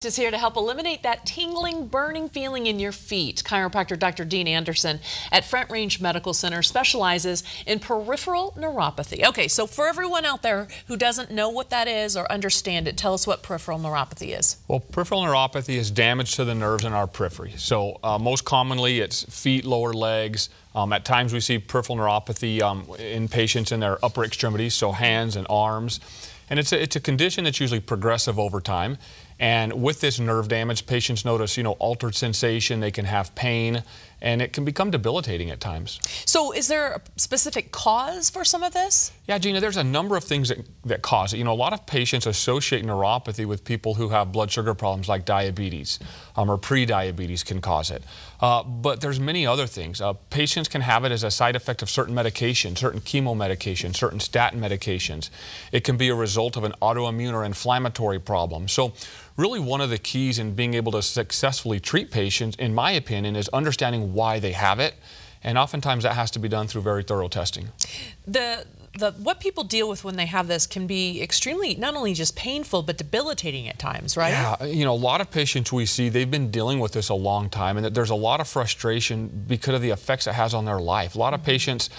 is here to help eliminate that tingling, burning feeling in your feet. Chiropractor Dr. Dean Anderson at Front Range Medical Center specializes in peripheral neuropathy. Okay, so for everyone out there who doesn't know what that is or understand it, tell us what peripheral neuropathy is. Well, peripheral neuropathy is damage to the nerves in our periphery. So most commonly it's feet, lower legs. At times we see peripheral neuropathy in patients in their upper extremities, so hands and arms. And it's a condition that's usually progressive over time. And with this nerve damage, patients notice, altered sensation, they can have pain, and it can become debilitating at times. So is there a specific cause for some of this? Yeah, Gina, there's a number of things that cause it. A lot of patients associate neuropathy with people who have blood sugar problems like diabetes or pre-diabetes can cause it. But there's many other things. Patients can have it as a side effect of certain medications, certain chemo medications, certain statin medications. It can be a result of an autoimmune or inflammatory problem. So really one of the keys in being able to successfully treat patients, in my opinion, is understanding why they have it. And oftentimes that has to be done through very thorough testing. What people deal with when they have this can be extremely, not only just painful, but debilitating at times, right? Yeah, a lot of patients we see, they've been dealing with this a long time, and there's a lot of frustration because of the effects it has on their life. A lot of patients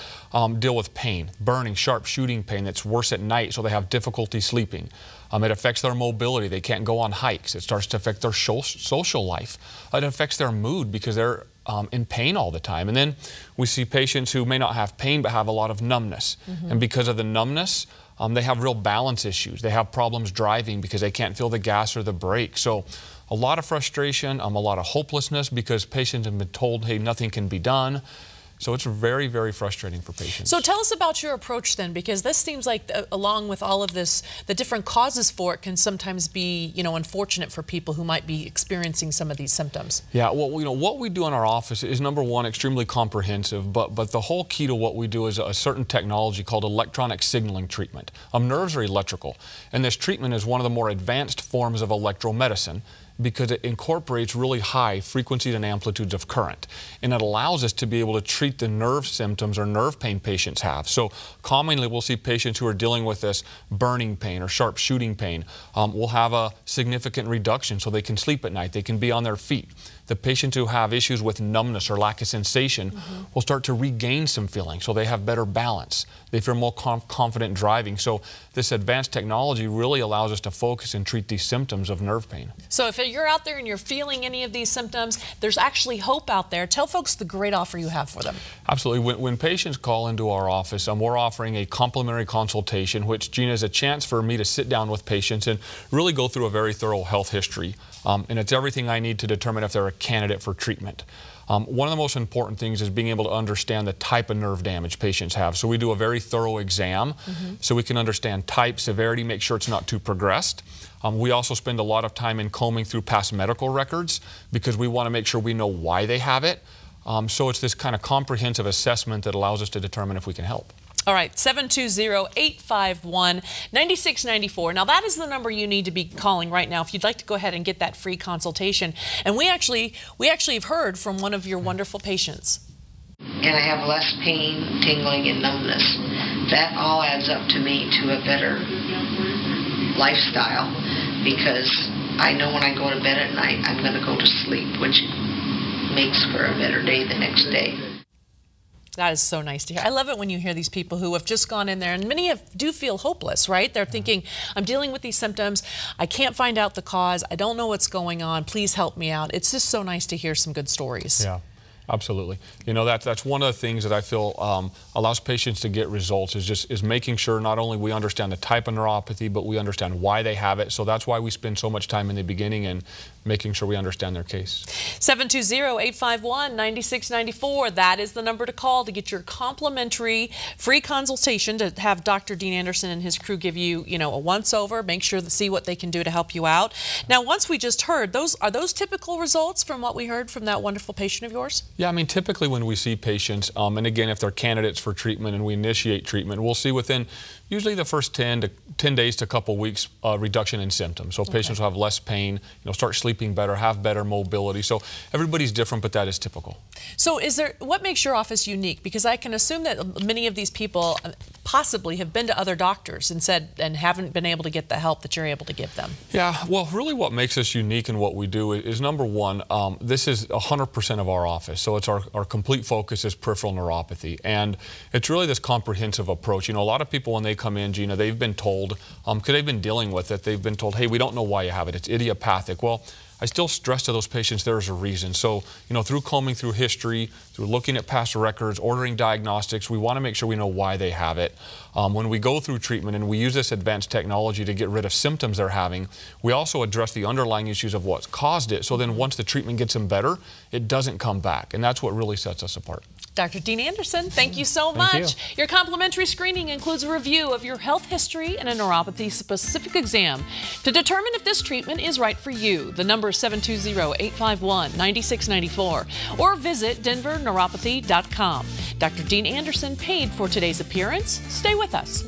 deal with pain, burning, sharp shooting pain that's worse at night, so they have difficulty sleeping. It affects their mobility. They can't go on hikes. It starts to affect their social life. It affects their mood because they're in pain all the time. And then we see patients who may not have pain but have a lot of numbness. And because of the numbness, they have real balance issues. They have problems driving because they can't feel the gas or the brake. So a lot of frustration, a lot of hopelessness because patients have been told, hey, nothing can be done. So it's very, very frustrating for patients. So tell us about your approach then, because this seems like, along with all of this, the different causes for it can sometimes be, unfortunate for people who might be experiencing some of these symptoms. Yeah, well, what we do in our office is, number one, extremely comprehensive, but the whole key to what we do is a certain technology called electronic signaling treatment. Nerves are electrical, and this treatment is one of the more advanced forms of electromedicine, because it incorporates really high frequencies and amplitudes of current. And it allows us to be able to treat the nerve symptoms or nerve pain patients have. So commonly we'll see patients who are dealing with this burning pain or sharp shooting pain will have a significant reduction so they can sleep at night, they can be on their feet. The patients who have issues with numbness or lack of sensation will start to regain some feeling, so they have better balance. They feel more confident driving. So this advanced technology really allows us to focus and treat these symptoms of nerve pain. So if you're out there and you're feeling any of these symptoms, there's actually hope out there. Tell folks the great offer you have for them. Absolutely. When patients call into our office, we're offering a complimentary consultation, which, Gina, is a chance for me to sit down with patients and really go through a very thorough health history. And it's everything I need to determine if they're a candidate for treatment. One of the most important things is being able to understand the type of nerve damage patients have. So we do a very thorough exam so we can understand type, severity, make sure it's not too progressed. We also spend a lot of time in combing through past medical records because we want to make sure we know why they have it. So it's this kind of comprehensive assessment that allows us to determine if we can help. All right, 720-851-9694. Now that is the number you need to be calling right now if you'd like to go ahead and get that free consultation. And we actually have heard from one of your wonderful patients. And I have less pain, tingling, and numbness. That all adds up to me to a better lifestyle because I know when I go to bed at night I'm going to go to sleep, which makes for a better day the next day. That is so nice to hear. I love it when you hear these people who have just gone in there, and many do feel hopeless, right? They're thinking, I'm dealing with these symptoms, I can't find out the cause, I don't know what's going on, please help me out. It's just so nice to hear some good stories. Yeah. Absolutely. That's one of the things that I feel allows patients to get results is making sure not only we understand the type of neuropathy, but we understand why they have it. So that's why we spend so much time in the beginning and making sure we understand their case. 720-851-9694. That is the number to call to get your complimentary free consultation, to have Dr. Dean Anderson and his crew give you, a once-over, make sure to see what they can do to help you out. Now, once we just heard, are those typical results from what we heard from that wonderful patient of yours? Yeah, typically when we see patients, and again, if they're candidates for treatment and we initiate treatment, we'll see within usually the first 10 days to a couple weeks reduction in symptoms. So patients will have less pain, start sleeping better, have better mobility. So everybody's different, but that is typical. So what makes your office unique? Because I can assume that many of these people possibly have been to other doctors and haven't been able to get the help that you're able to give them. Yeah, well, really what makes us unique in what we do is number one, this is 100% of our office. So it's our complete focus is peripheral neuropathy. And it's really this comprehensive approach. You know, a lot of people when they come in, Gina, they've been told, because they've been dealing with it, they've been told, hey, we don't know why you have it. It's idiopathic. Well, I still stress to those patients there's a reason. So, you know, through combing through history, through looking at past records, ordering diagnostics, we want to make sure we know why they have it. When we go through treatment and we use this advanced technology to get rid of symptoms they're having, we also address the underlying issues of what's caused it. So then once the treatment gets them better, it doesn't come back. And that's what really sets us apart. Dr. Dean Anderson, thank you so much. Your complimentary screening includes a review of your health history and a neuropathy-specific exam to determine if this treatment is right for you. The number is 720-851-9694 or visit denverneuropathy.com. Dr. Dean Anderson paid for today's appearance. Stay with us.